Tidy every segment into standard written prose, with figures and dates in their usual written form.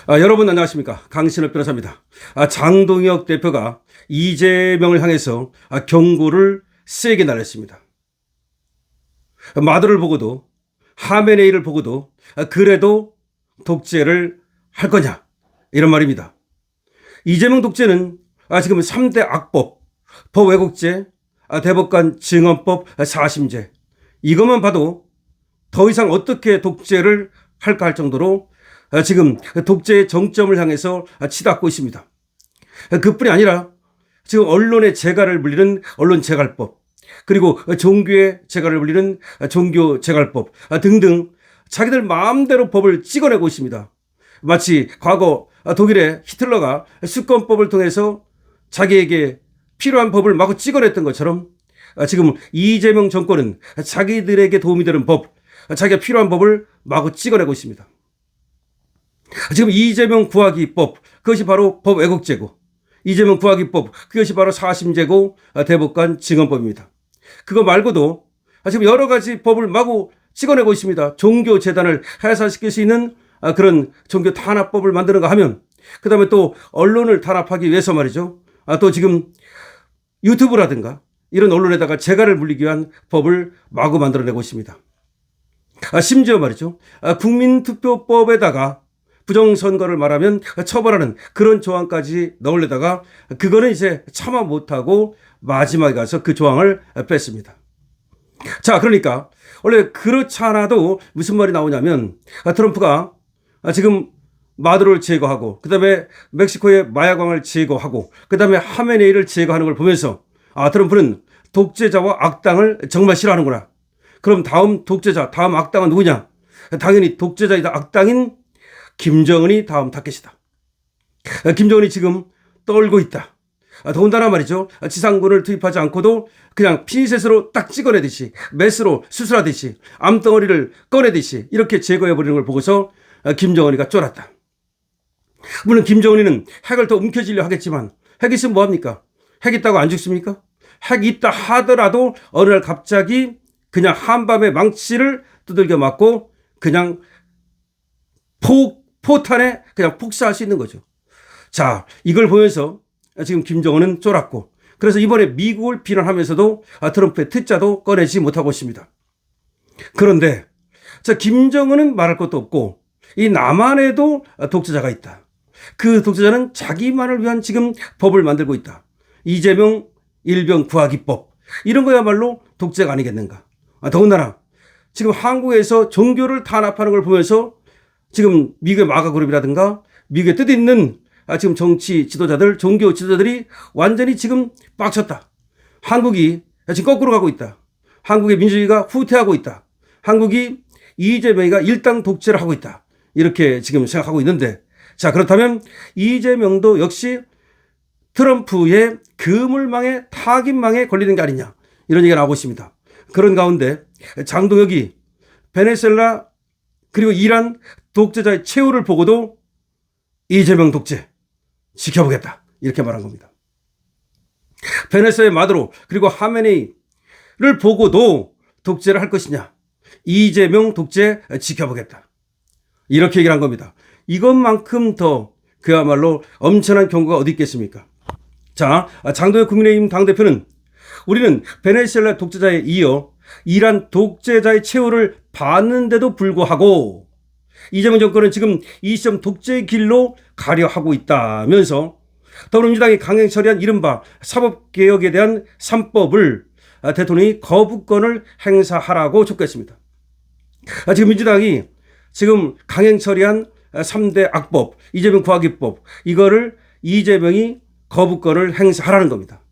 여러분 안녕하십니까? 강신업 변호사입니다. 장동혁 대표가 이재명을 향해서 경고를 세게 날렸습니다. 마더를 보고도 하메네이를 보고도 그래도 독재를 할 거냐 이런 말입니다. 이재명 독재는 지금 3대 악법, 법왜곡죄, 대법관 증언법 사심죄 이것만 봐도 더 이상 어떻게 독재를 할까 할 정도로 지금 독재의 정점을 향해서 치닫고 있습니다. 그뿐이 아니라 지금 언론의 재갈을 물리는 언론재갈법, 그리고 종교의 재갈을 물리는 종교재갈법 등등 자기들 마음대로 법을 찍어내고 있습니다. 마치 과거 독일의 히틀러가 수권법을 통해서 자기에게 필요한 법을 마구 찍어냈던 것처럼 지금 이재명 정권은 자기들에게 도움이 되는 법, 자기가 필요한 법을 마구 찍어내고 있습니다. 지금 이재명 구하기법, 그것이 바로 법왜곡죄고, 이재명 구하기법, 그것이 바로 사심죄고, 대법관 증언법입니다. 그거 말고도 지금 여러 가지 법을 마구 찍어내고 있습니다. 종교재단을 해산시킬 수 있는 그런 종교 탄압법을 만드는가 하면, 그 다음에 또 언론을 탄압하기 위해서 말이죠. 또 지금 유튜브라든가 이런 언론에다가 재갈을 물리기 위한 법을 마구 만들어내고 있습니다. 심지어 말이죠. 국민투표법에다가 부정선거를 말하면 처벌하는 그런 조항까지 넣으려다가 그거는 이제 참아 못하고 마지막에 가서 그 조항을 뺐습니다. 자, 그러니까 원래 그렇지 않아도 무슨 말이 나오냐면 트럼프가 지금 마두로를 제거하고 그다음에 멕시코의 마야광을 제거하고 그다음에 하메네이를 제거하는 걸 보면서 트럼프는 독재자와 악당을 정말 싫어하는구나. 그럼 다음 독재자, 다음 악당은 누구냐? 당연히 독재자이다 악당인 김정은이 다음 타겟이다. 김정은이 지금 떨고 있다. 더군다나 말이죠. 지상군을 투입하지 않고도 그냥 피니셋으로 딱 찍어내듯이 메스로 수술하듯이 암덩어리를 꺼내듯이 이렇게 제거해버리는 걸 보고서 김정은이가 쫄았다. 물론 김정은이는 핵을 더 움켜쥐려 하겠지만 핵 있으면 뭐합니까? 핵 있다고 안 죽습니까? 핵 있다 하더라도 어느 날 갑자기 그냥 한밤에 망치를 두들겨 맞고 그냥 포탄에 그냥 폭사할 수 있는 거죠. 자, 이걸 보면서 지금 김정은은 쫄았고 그래서 이번에 미국을 비난하면서도 트럼프의 특자도 꺼내지 못하고 있습니다. 그런데 김정은은 말할 것도 없고 이 남한에도 독재자가 있다. 그 독재자는 자기만을 위한 지금 법을 만들고 있다. 이재명 일병 구하기법 이런 거야말로 독재가 아니겠는가. 더군다나 지금 한국에서 종교를 탄압하는 걸 보면서 지금 미국의 마가그룹이라든가 미국의 뜻있는 지금 정치 지도자들, 종교 지도자들이 완전히 지금 빡쳤다. 한국이 지금 거꾸로 가고 있다. 한국의 민주주의가 후퇴하고 있다. 한국이 이재명이가 일당 독재를 하고 있다. 이렇게 지금 생각하고 있는데 자, 그렇다면 이재명도 역시 트럼프의 그물망에 타깃망에 걸리는 게 아니냐 이런 얘기가 나오고 있습니다. 그런 가운데 장동혁이 베네수엘라 그리고 이란 독재자의 최후를 보고도 이재명 독재 지켜보겠다 이렇게 말한 겁니다. 베네수엘의 마두로 그리고 하메네이를 보고도 독재를 할 것이냐 이재명 독재 지켜보겠다 이렇게 얘기를 한 겁니다. 이것만큼 더 그야말로 엄청난 경고가 어디 있겠습니까? 자, 장동혁 국민의힘 당대표는 우리는 베네수엘라 독재자에 이어 이란 독재자의 최후를 봤는데도 불구하고 이재명 정권은 지금 이 시점 독재의 길로 가려 하고 있다면서 더불어민주당이 강행 처리한 이른바 사법개혁에 대한 3법을 대통령이 거부권을 행사하라고 촉구했습니다. 지금 민주당이 지금 강행 처리한 3대 악법, 이재명 구하기법 이거를 이재명이 거부권을 행사하라는 겁니다.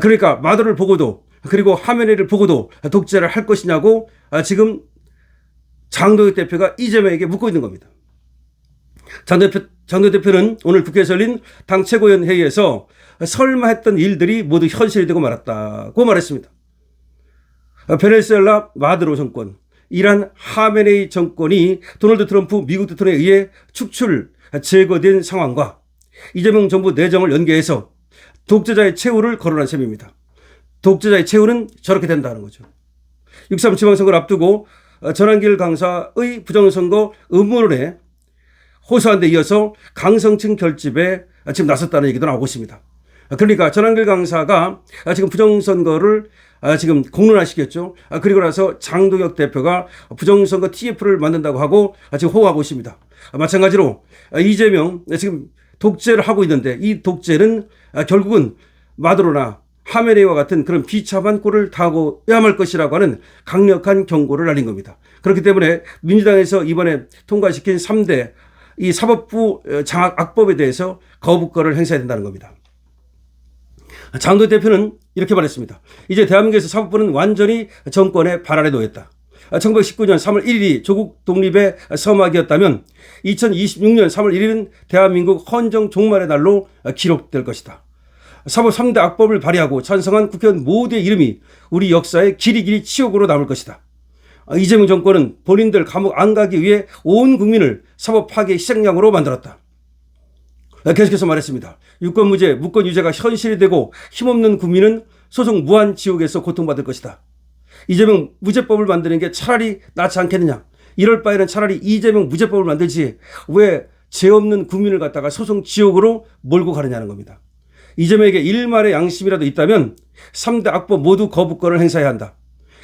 그러니까 마더를 보고도 그리고 하메네이를 보고도 독재를 할 것이냐고 지금 장동혁 대표가 이재명에게 묻고 있는 겁니다. 장동혁 대표는 오늘 국회에서 열린 당 최고위원 회의에서 설마 했던 일들이 모두 현실이 되고 말았다고 말했습니다. 베네수엘라 마두로 정권, 이란 하메네이 정권이 도널드 트럼프 미국 대통령에 의해 축출, 제거된 상황과 이재명 정부 내정을 연계해서 독재자의 최후를 거론한 셈입니다. 독재자의 최후는 저렇게 된다는 거죠. 6.3 지방선거를 앞두고 전한길 강사의 부정선거 음모론에 호소한 데 이어서 강성층 결집에 지금 나섰다는 얘기도 나오고 있습니다. 그러니까 전한길 강사가 지금 부정선거를 지금 공론화시켰죠. 그리고 나서 장동혁 대표가 부정선거 TF를 만든다고 하고 지금 호응하고 있습니다. 마찬가지로 이재명 지금 독재를 하고 있는데 이 독재는 결국은 마두로나 하메네이와 같은 그런 비참한 꼴을 당하고야 말 것이라고 하는 강력한 경고를 날린 겁니다. 그렇기 때문에 민주당에서 이번에 통과시킨 3대 이 사법부 장악 악법에 대해서 거부권을 행사해야 된다는 겁니다. 장동혁 대표는 이렇게 말했습니다. 이제 대한민국에서 사법부는 완전히 정권의 발 아래 놓였다. 1919년 3월 1일이 조국 독립의 서막이었다면 2026년 3월 1일은 대한민국 헌정 종말의 날로 기록될 것이다. 사법 3대 악법을 발의하고 찬성한 국회의원 모두의 이름이 우리 역사의 길이길이 치욕으로 남을 것이다. 이재명 정권은 본인들 감옥 안 가기 위해 온 국민을 사법 파괴 희생양으로 만들었다. 계속해서 말했습니다. 유권무죄, 무권유죄가 현실이 되고 힘없는 국민은 소송 무한 지옥에서 고통받을 것이다. 이재명 무죄법을 만드는 게 차라리 낫지 않겠느냐. 이럴 바에는 차라리 이재명 무죄법을 만들지 왜 죄 없는 국민을 갖다가 소송 지옥으로 몰고 가느냐는 겁니다. 이재명에게 일말의 양심이라도 있다면 3대 악법 모두 거부권을 행사해야 한다.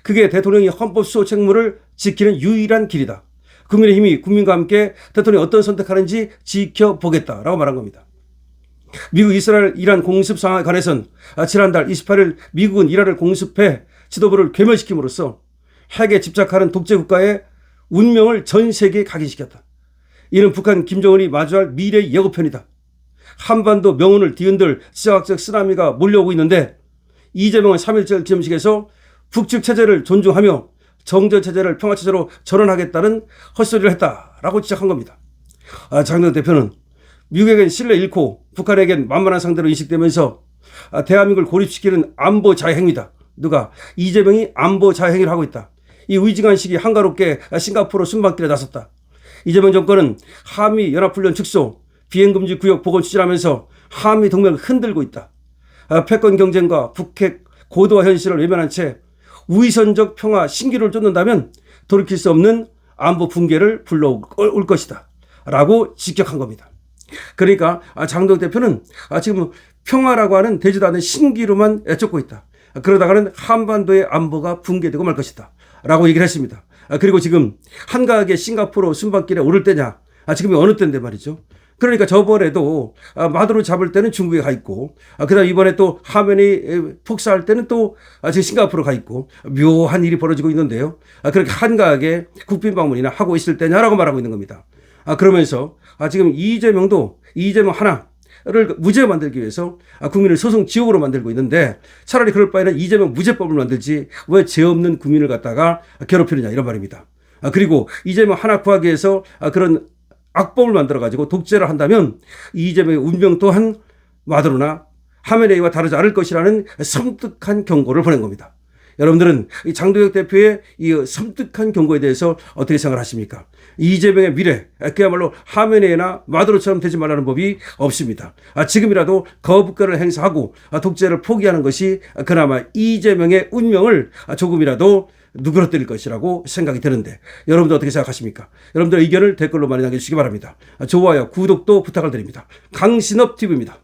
그게 대통령이 헌법 수호 책무를 지키는 유일한 길이다. 국민의힘이 국민과 함께 대통령이 어떤 선택하는지 지켜보겠다라고 말한 겁니다. 미국, 이스라엘, 이란 공습 상황에 관해선 지난달 28일 미국은 이란을 공습해 지도부를 괴멸시킴으로써 핵에 집착하는 독재 국가의 운명을 전 세계에 각인시켰다. 이는 북한 김정은이 마주할 미래의 예고편이다. 한반도 명운을 뒤흔들 지정학적 쓰나미가 몰려오고 있는데 이재명은 3.1절 기념식에서 북측 체제를 존중하며 정전체제를 평화체제로 전환하겠다는 헛소리를 했다라고 지적한 겁니다. 장동혁 대표는 미국에겐 신뢰 잃고 북한에겐 만만한 상대로 인식되면서 대한민국을 고립시키는 안보 자해행위다. 누가? 이재명이 안보 자해행위를 하고 있다. 이 위증한 시기 한가롭게 싱가포르 순방길에 나섰다. 이재명 정권은 한미연합훈련 축소, 비행금지 구역 복원 추진하면서 한미동맹을 흔들고 있다. 패권 경쟁과 북핵 고도화 현실을 외면한 채 우위선적 평화 신기루를 쫓는다면 돌이킬 수 없는 안보 붕괴를 불러올 것이다. 라고 직격한 겁니다. 그러니까 장동혁 대표는 지금 평화라고 하는 되지도 않은 신기루만 쫓고 있다. 그러다가는 한반도의 안보가 붕괴되고 말 것이다. 라고 얘기를 했습니다. 그리고 지금 한가하게 싱가포르 순방길에 오를 때냐. 지금이 어느 때인데 말이죠. 그러니까 저번에도 마두로 잡을 때는 중국에 가 있고 그다음 이번에 또 하메네이 폭사할 때는 또 지금 싱가포르 가 있고 묘한 일이 벌어지고 있는데요. 그렇게 한가하게 국빈 방문이나 하고 있을 때냐라고 말하고 있는 겁니다. 그러면서 지금 이재명도 이재명 하나를 무죄 만들기 위해서 국민을 소송 지옥으로 만들고 있는데 차라리 그럴 바에는 이재명 무죄법을 만들지 왜 죄 없는 국민을 갖다가 괴롭히느냐 이런 말입니다. 그리고 이재명 하나 구하기 위해서 그런 악법을 만들어가지고 독재를 한다면 이재명의 운명 또한 마두로나 하메네이와 다르지 않을 것이라는 섬뜩한 경고를 보낸 겁니다. 여러분들은 이 장동혁 대표의 이 섬뜩한 경고에 대해서 어떻게 생각하십니까? 이재명의 미래, 그야말로 하메네이나 마두로처럼 되지 말라는 법이 없습니다. 지금이라도 거부권을 행사하고 독재를 포기하는 것이 그나마 이재명의 운명을 조금이라도 누그러뜨릴 것이라고 생각이 드는데 여러분들 어떻게 생각하십니까? 여러분들 의견을 댓글로 많이 남겨주시기 바랍니다. 좋아요, 구독도 부탁을 드립니다. 강신업 TV입니다.